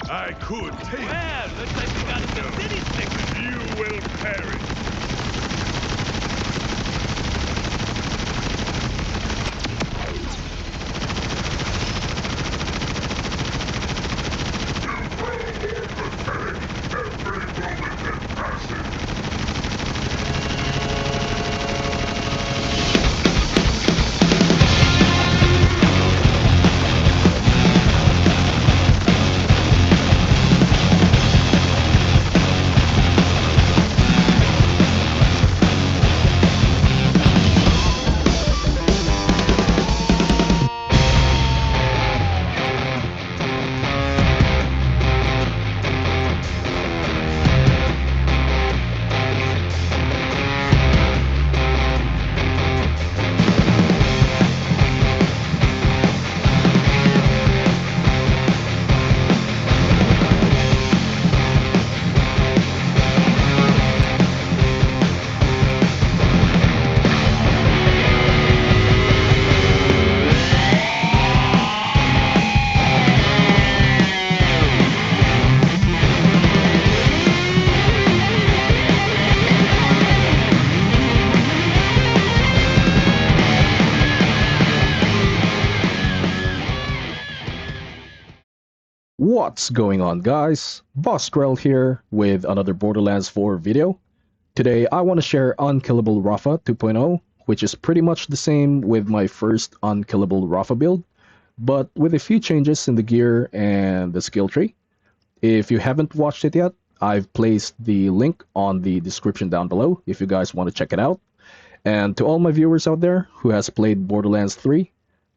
I could take Well, looks like we got some city stickers. you will perish. What's going on, guys? Bostrel here with another Borderlands 4 video. Today I want to share Unkillable Rafa 2.0, which is pretty much the same with my first Unkillable Rafa build, but with a few changes in the gear and the skill tree. If you haven't watched it yet, I've placed the link on the description down below if you guys want to check it out. And to all my viewers out there who has played Borderlands 3,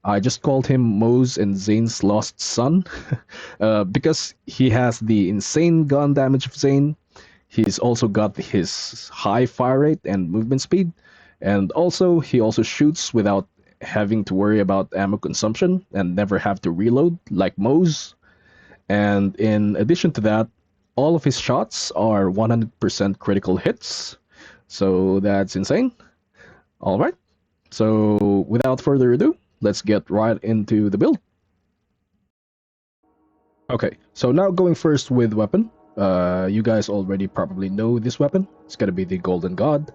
I just called him Moe's and Zane's lost son because he has the insane gun damage of Zane. He's also got his high fire rate and movement speed, and also he also shoots without having to worry about ammo consumption and never have to reload like Moe's. And in addition to that, all of his shots are 100% critical hits, so that's insane. Alright, so without further ado, let's get right into the build. Okay, so now going first with weapon. You guys already probably know this weapon. It's gonna be the Golden God.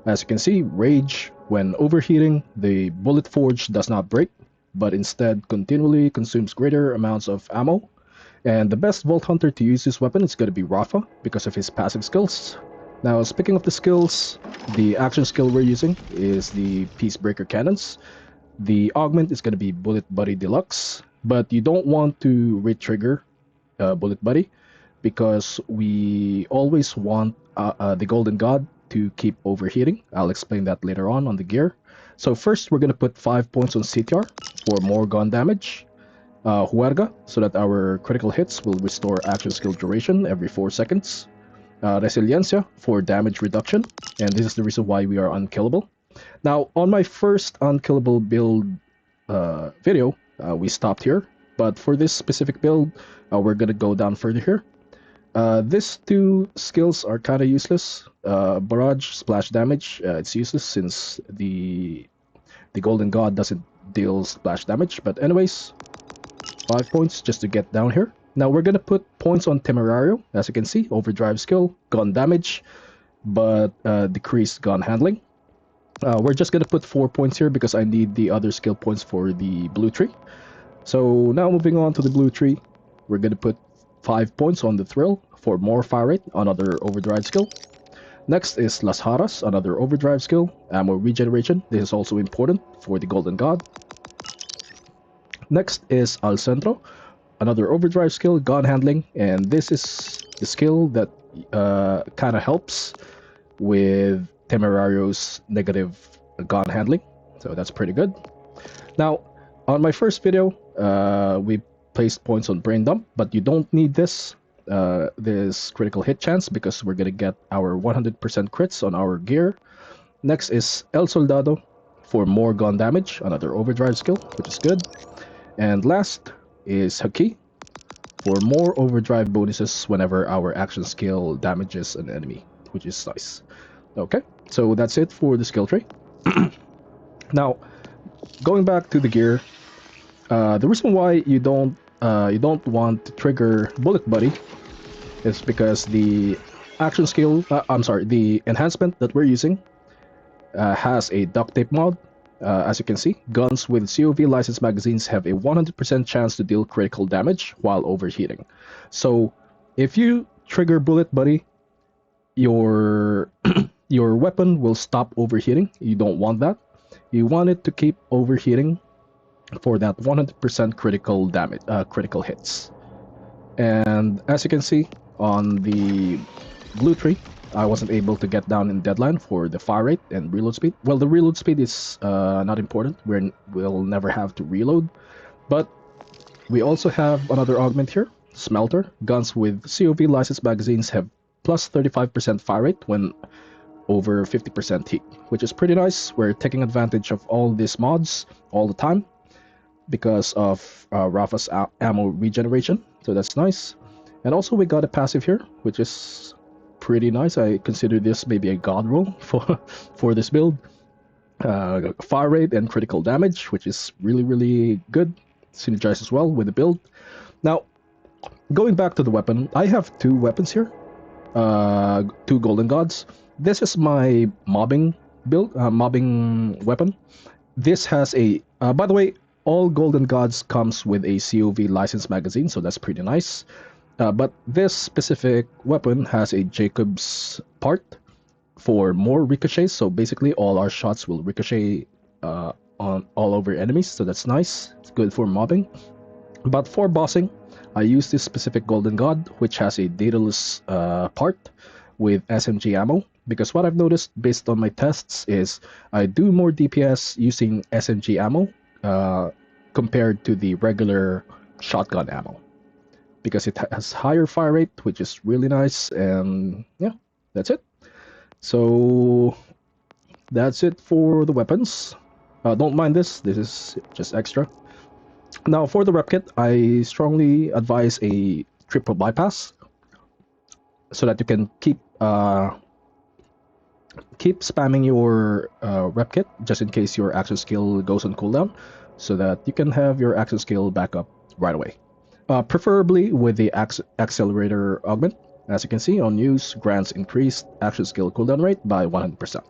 As you can see, Rage, when overheating, the bullet forge does not break, but instead continually consumes greater amounts of ammo. And the best Vault Hunter to use this weapon is gonna be Rafa, because of his passive skills. Now, speaking of the skills, the action skill we're using is the Peacebreaker Cannons. The augment is going to be Bullet Buddy Deluxe, but you don't want to re-trigger Bullet Buddy because we always want the Golden God to keep overheating. I'll explain that later on the gear. So first, we're going to put 5 points on CTR for more gun damage. Huerga, so that our critical hits will restore action skill duration every 4 seconds. Resiliencia for damage reduction, and this is the reason why we are unkillable. Now, on my first Unkillable build video, we stopped here, but for this specific build, we're gonna go down further here. These two skills are kind of useless. Barrage, splash damage, it's useless since the Golden God doesn't deal splash damage, but anyways, 5 points just to get down here. Now we're gonna put points on Temerario, as you can see, overdrive skill, gun damage, but decreased gun handling. We're just gonna put 4 points here because I need the other skill points for the blue tree. So now moving on to the blue tree, we're gonna put 5 points on the thrill for more fire rate, another overdrive skill. Next is Las Haras, another overdrive skill, ammo regeneration. This is also important for the Golden God. Next is Al Centro, another overdrive skill, gun handling, and this is the skill that kind of helps with Temerario's negative gun handling, so that's pretty good. Now, on my first video, we placed points on Brain Dump, but you don't need this critical hit chance because we're gonna get our 100% crits on our gear. Next is El Soldado for more gun damage, another overdrive skill, which is good. And last is Haki for more overdrive bonuses whenever our action skill damages an enemy, which is nice. Okay, so that's it for the skill tree. Now, going back to the gear, the reason why you don't you don't want to trigger Bullet Buddy is because the action skill, the enhancement that we're using has a duct tape mod. As you can see, guns with COV licensed magazines have a 100% chance to deal critical damage while overheating. So if you trigger Bullet Buddy, your your weapon will stop overheating. You don't want that. You want it to keep overheating for that 100% critical damage, critical hits. And as you can see on the blue tree, I wasn't able to get down in deadline for the fire rate and reload speed. Well, the reload speed is not important. We'll never have to reload. But we also have another augment here, Smelter. Guns with COV licensed magazines have plus 35% fire rate when over 50% heat, which is pretty nice. We're taking advantage of all these mods all the time because of Rafa's ammo regeneration, so that's nice. And also we got a passive here, which is pretty nice. I consider this maybe a god roll for this build. Fire rate and critical damage, which is really good. Synergizes well with the build. Now, going back to the weapon, I have two weapons here. Two Golden Gods. This is my mobbing build, mobbing weapon. This has a, by the way, all Golden Gods comes with a COV licensed magazine, so that's pretty nice. But this specific weapon has a Jacob's part for more ricochets, so basically all our shots will ricochet on all over enemies, so that's nice. It's good for mobbing. But for bossing, I use this specific Golden God, which has a dataless part with SMG ammo, because what I've noticed based on my tests is I do more DPS using SMG ammo compared to the regular shotgun ammo, because it has higher fire rate, which is really nice. And yeah, that's it. So that's it for the weapons. Don't mind this is just extra. Now for the rep kit, I strongly advise a triple bypass so that you can keep spamming your rep kit just in case your action skill goes on cooldown, so that you can have your action skill back up right away. Preferably with the accelerator augment. As you can see, on use grants increased action skill cooldown rate by 100%.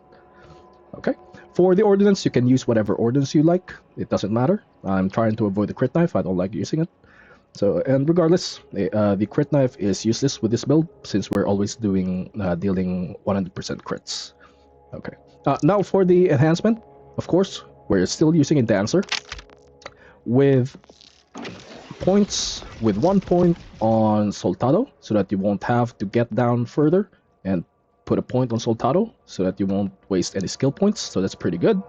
Okay. For the ordnance, you can use whatever ordnance you like. It doesn't matter. I'm trying to avoid the crit knife. I don't like using it. So, and regardless, the crit knife is useless with this build since we're always dealing 100% crits. Okay. Now for the enhancement, of course, we're still using a dancer with points, with 1 point on Soltado, so that you won't have to get down further and put a point on Soltado, so that you won't waste any skill points. So that's pretty good.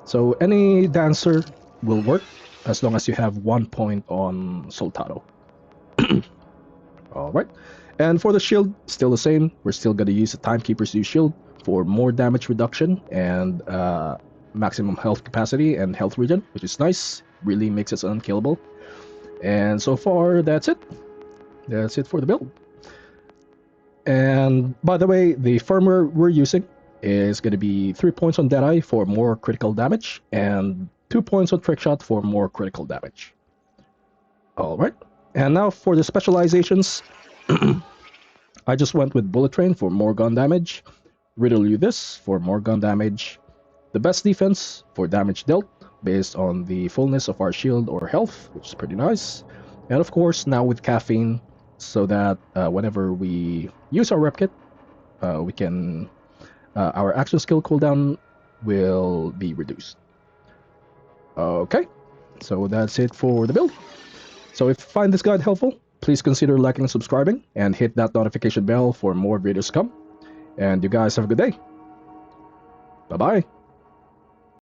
So any dancer will work as long as you have 1 point on Soltado. Alright. And for the shield, still the same. We're still going to use the Timekeeper's New Shield for more damage reduction and maximum health capacity and health regen, which is nice. Really makes us unkillable. And so far, that's it. That's it for the build. And by the way, the firmware we're using is going to be 3 points on Deadeye for more critical damage and 2 points on Trickshot for more critical damage. Alright, and now for the specializations, I just went with Bullet Train for more gun damage, Riddle You This for more gun damage, the best defense for damage dealt based on the fullness of our shield or health, which is pretty nice, and of course now with caffeine, so that whenever we use our rep kit, we can our action skill cooldown will be reduced. Okay, so that's it for the build. So if you find this guide helpful, please consider liking and subscribing, and hit that notification bell for more videos to come. And you guys have a good day. Bye bye.